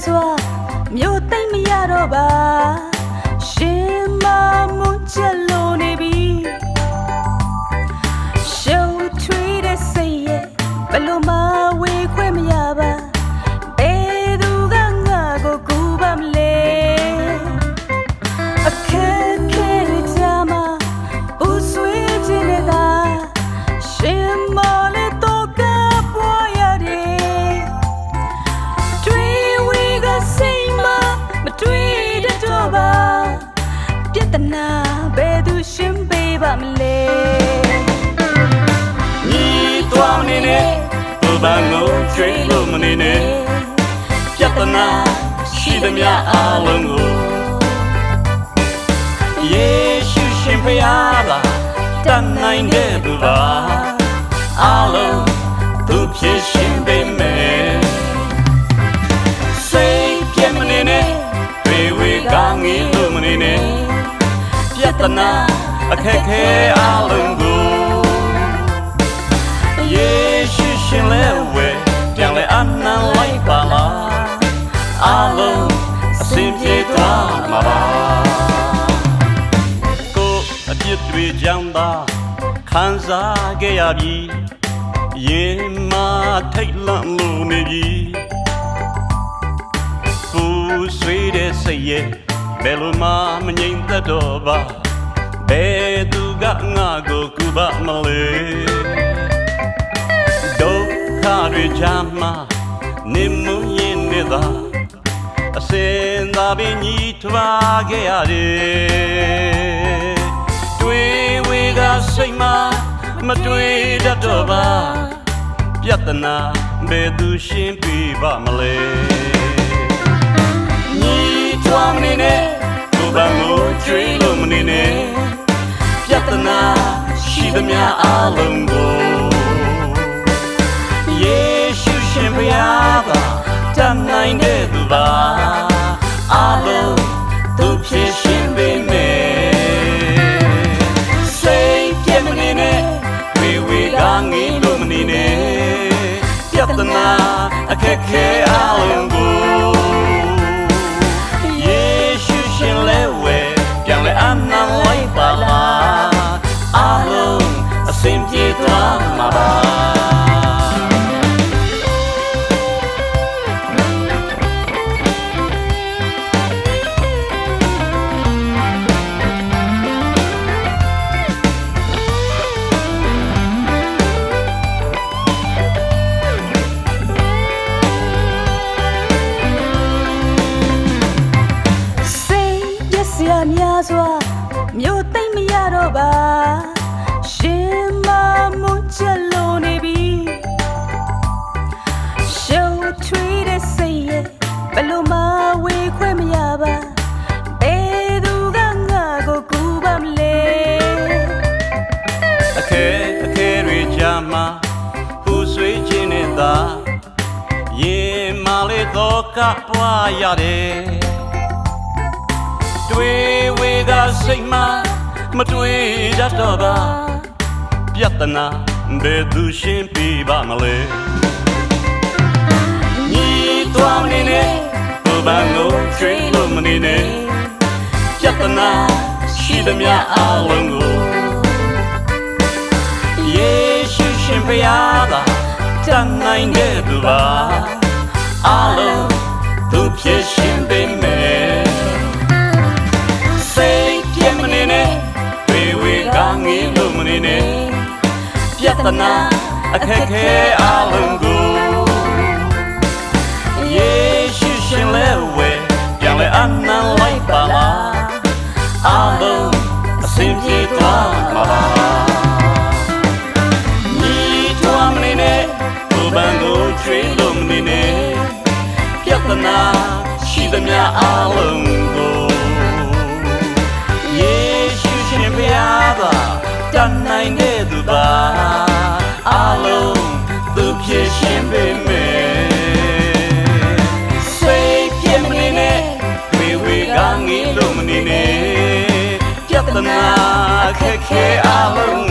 စွာမြို့သိမ့်မရတော့ပါရှင်မမွန်းချက်လို့နေပြီရှုံးထွေးတဲ့စိတ်ရဲ့ဘလို့မဝေခွင့်မရပါဘယ်သူကငါကိုကူပါမလဲအခက်ခဲကြမှာဘူးဆွေးခြင်းနဲ့သာရှင်မလေးတော့ကပွားရတယ်တွေးဝေကစိတ်မမတွေးတတ်တော့ပါပြဿနာဘယ်သူရှင်းပေးပါမလဲညီတော်နေနဲ့ဘူပန်ကိုကျွေးလို့မနေနဲ့ပြဿနာရှိသမျှအားလုံးကိုယေရှုရှင်ဖျားပါတတ်နိုင်တဲ့သူပါအားလုံးသူဖြစ်ရှင်ပေးမယ်စိတ်ပြတ်မနေနဲ့တွေဝေကငေးလို့မနေနဲ့ပြဿနာအခက်ခဲအားလုံးကိုယေရှုရှင်လည်းဝဲပြန်လဲအနံလိုက်ပါလားအားလုံးအစဉ်ပြေသွားမှာပါကိုအပြစ်တွေကြောင့်သာခံစားခဲ့ရပြီရင်မထိတ်လန့်လို့နေပြီကိုဆွေးတဲ့စိတ်ရဲ့ဘယ်လိုမှမငြိမ်သက်တော့ပါဘယ်သူကငါကိုကူပါမလဲဒုက္ခတွေချမ်းမှာနေမရင်နေသာအစင်သာပင်ညီထွားခဲ့ရတယ်တွေးဝေကစိတ်မှာမတွေးတတ်တော့ပါပြဿနာဘယ်သူရှင်းပြပါမလဲညီထွားမနေနဲ့ဘူပန်ကိုကျွေးလို့မနေနဲ့ပြဿနာရှိသမျှအားလုံးကိုယေရှုရှင်ဖျားပါတတ်နိုင်တဲ့သူပါအားလုံးသူဖြစ်ရှင်ပေးမယ်စိတ်ပြတ်မနေနဲ့ဝေဝေကငေးလို့မနေနဲ့ပြဿနာအခက်ခဲအားလုံးကိုယေရှုရှင်လည်းဝဲပြန်လဲအနံလိုက်ပါလားအားလုံးအစဉ်ပြေသွားမှာပါများစွာမြို့သိမ့်မရတော့ပါရှင်မမွန်းချက်လို့နေပြီရှုံးထွေးတဲ့စိတ်ရဲ့ဘလို့မဝေခွင့်မရပါဘယ်သူကငါကိုကူပါမလဲအခက်တွေကြမှာပူဆွေးခြင်းနဲ့သာရင်မလေးတော့ကပွားရတယ်တွေးဝေကစိတ်မှာမတွေးတတ်တော့ပါပြဿနာဘယ်သူရှင်းပြပါမလဲညီတော်မနေနဲ့ဘူပန်ကိုကျွေးလို့မနေနဲ့ပြဿနာရှိသမျှအားလုံးကိုယေရှုရှင်ဖျားပါတတ်နိုင်တဲ့သူပါအားလုံးသူဖြစ်ရှင်ပေးမယ်စိတ်ပြတ်မနေနဲ့တွေဝေကငေးလို့မနေနဲ့ပြဿနာအခက်ခဲအားလုံးကိုယေရှုရှင်လည်းဝဲပြန်လဲအနံလိုက်ပါလားအားလုံးအစဉ်ပြေသွားမှာပါညီထွားမနေနဲ့ဘူပန်ကိုကျွေးလို့မနေနဲ့ပြဿနာရှိသမျှအားလုံးကိုတတ်နိုင်တဲ့သူပါအားလုံးသူဖြစ်ရှင်ပေးမယ်စိတ်ပြတ်မနေနဲ့ဝေဝေကငေးလို့မနေနဲ့ပြဿနာအခက်ခဲအားလုံး